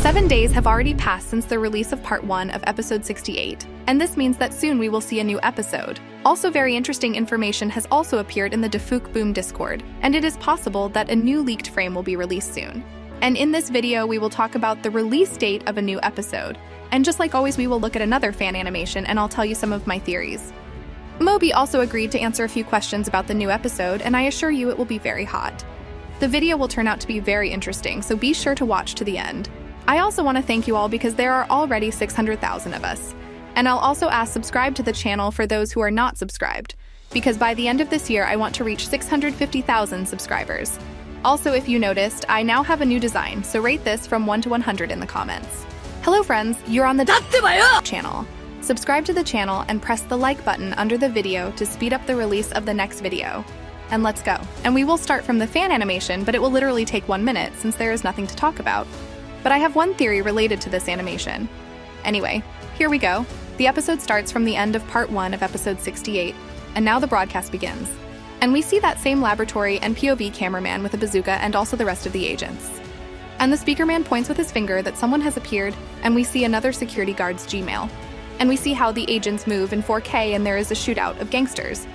7 days have already passed since the release of part 1 of episode 68, and this means that soon we will see a new episode. Also, very interesting information has also appeared in the Dafuk Boom Discord, and it is possible that a new leaked frame will be released soon. And in this video, we will talk about the release date of a new episode, and just like always, we will look at another fan animation and I'll tell you some of my theories. Moby also agreed to answer a few questions about the new episode, and I assure you it will be very hot. The video will turn out to be very interesting, so be sure to watch to the end. I also want to thank you all because there are already 600,000 of us. And I'll also ask subscribe to the channel for those who are not subscribed, because by the end of this year I want to reach 650,000 subscribers. Also, if you noticed, I now have a new design, so rate this from 1 to 100 in the comments. Hello friends, you're on the channel. Subscribe to the channel and press the like button under the video to speed up the release of the next video. And let's go. And we will start from the fan animation, but it will literally take 1 minute since there is nothing to talk about. But I have one theory related to this animation. Anyway, here we go. The episode starts from the end of part 1 of episode 68, and now the broadcast begins. And we see that same laboratory and POV cameraman with a bazooka and also the rest of the agents. And the speaker man points with his finger that someone has appeared, and we see another security guard's Gmail. And we see how the agents move in 4K and there is a shootout of gangsters.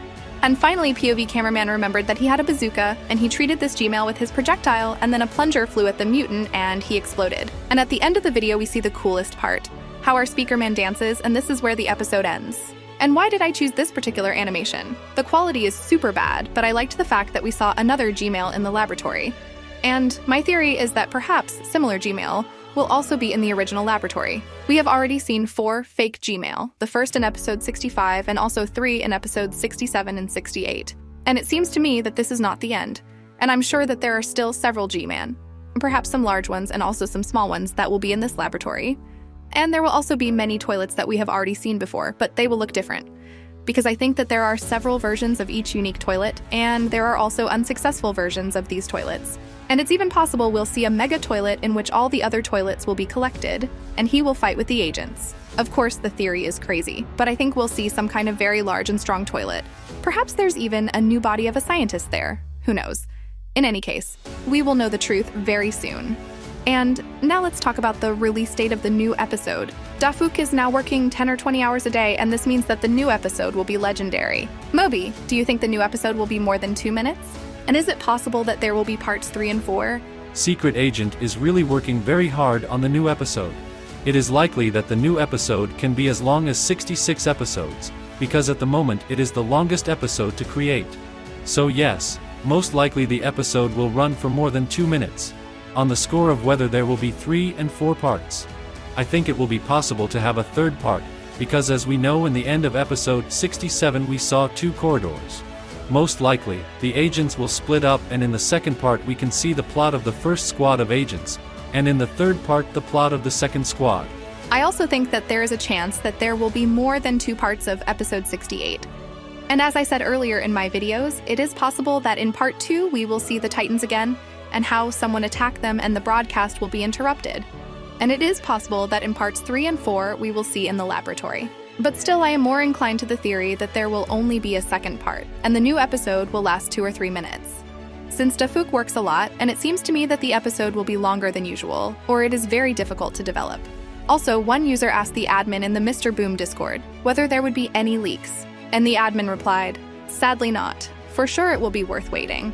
And finally, POV cameraman remembered that he had a bazooka, and he treated this Gmail with his projectile, and then a plunger flew at the mutant, and he exploded. And at the end of the video, we see the coolest part, how our speaker man dances, and this is where the episode ends. And why did I choose this particular animation? The quality is super bad, but I liked the fact that we saw another Gmail in the laboratory. And my theory is that perhaps similar Gmail will also be in the original laboratory. We have already seen 4 fake Gmail, the first in episode 65 and also 3 in episodes 67 and 68. And it seems to me that this is not the end, and I'm sure that there are still several G-Man, perhaps some large ones and also some small ones that will be in this laboratory. And there will also be many toilets that we have already seen before, but they will look different. Because I think that there are several versions of each unique toilet, and there are also unsuccessful versions of these toilets. And it's even possible we'll see a mega toilet in which all the other toilets will be collected, and he will fight with the agents. Of course, the theory is crazy, but I think we'll see some kind of very large and strong toilet. Perhaps there's even a new body of a scientist there. Who knows? In any case, we will know the truth very soon. And now let's talk about the release date of the new episode. Dafuk is now working 10 or 20 hours a day, and this means that the new episode will be legendary. Moby, do you think the new episode will be more than 2 minutes? And is it possible that there will be parts 3 and 4? Secret Agent is really working very hard on the new episode. It is likely that the new episode can be as long as 66 episodes, because at the moment it is the longest episode to create. So yes, most likely the episode will run for more than 2 minutes. On the score of whether there will be 3 and 4 parts, I think it will be possible to have a third part, because as we know in the end of episode 67 we saw 2 corridors. Most likely, the agents will split up, and in the second part we can see the plot of the first squad of agents, and in the third part the plot of the second squad. I also think that there is a chance that there will be more than 2 parts of episode 68. And as I said earlier in my videos, it is possible that in part 2 we will see the Titans again, and how someone attacked them and the broadcast will be interrupted. And it is possible that in parts 3 and 4 we will see in the laboratory. But still, I am more inclined to the theory that there will only be a second part, and the new episode will last 2 or 3 minutes. Since Dafuk works a lot, and it seems to me that the episode will be longer than usual, or it is very difficult to develop. Also, one user asked the admin in the Mr. Boom Discord whether there would be any leaks, and the admin replied, "Sadly not. For sure it will be worth waiting."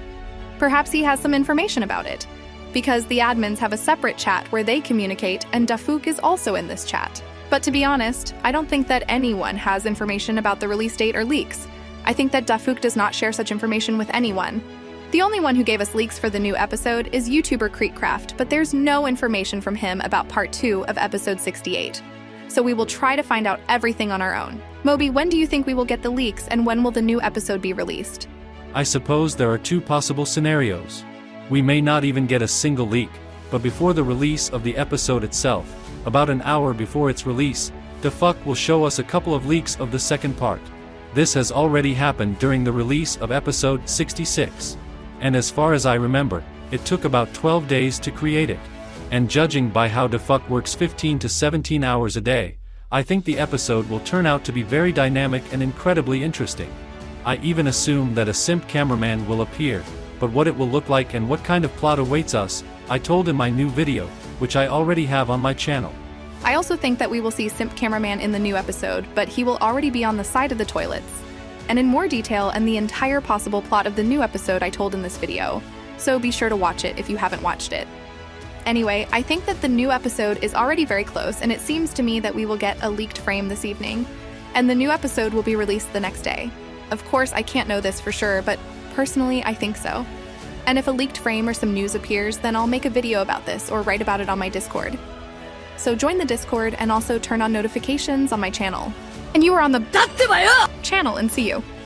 Perhaps he has some information about it, because the admins have a separate chat where they communicate, and Dafuk is also in this chat. But to be honest, I don't think that anyone has information about the release date or leaks. I think that Dafuk does not share such information with anyone. The only one who gave us leaks for the new episode is YouTuber Creekcraft, but there's no information from him about part 2 of episode 68. So we will try to find out everything on our own. Moby, when do you think we will get the leaks, and when will the new episode be released? I suppose there are 2 possible scenarios. We may not even get a single leak, but before the release of the episode itself, about an hour before its release, Dafuk will show us a couple of leaks of the second part. This has already happened during the release of episode 66. And as far as I remember, it took about 12 days to create it. And judging by how Dafuk works 15 to 17 hours a day, I think the episode will turn out to be very dynamic and incredibly interesting. I even assume that a simp cameraman will appear, but what it will look like and what kind of plot awaits us, I told in my new video, which I already have on my channel. I also think that we will see Simp Cameraman in the new episode, but he will already be on the side of the toilets. And in more detail and the entire possible plot of the new episode I told in this video, so be sure to watch it if you haven't watched it. Anyway, I think that the new episode is already very close, and it seems to me that we will get a leaked frame this evening, and the new episode will be released the next day. Of course, I can't know this for sure, but personally, I think so. And if a leaked frame or some news appears, then I'll make a video about this or write about it on my Discord. So join the Discord and also turn on notifications on my channel. And you are on the channel, and see you.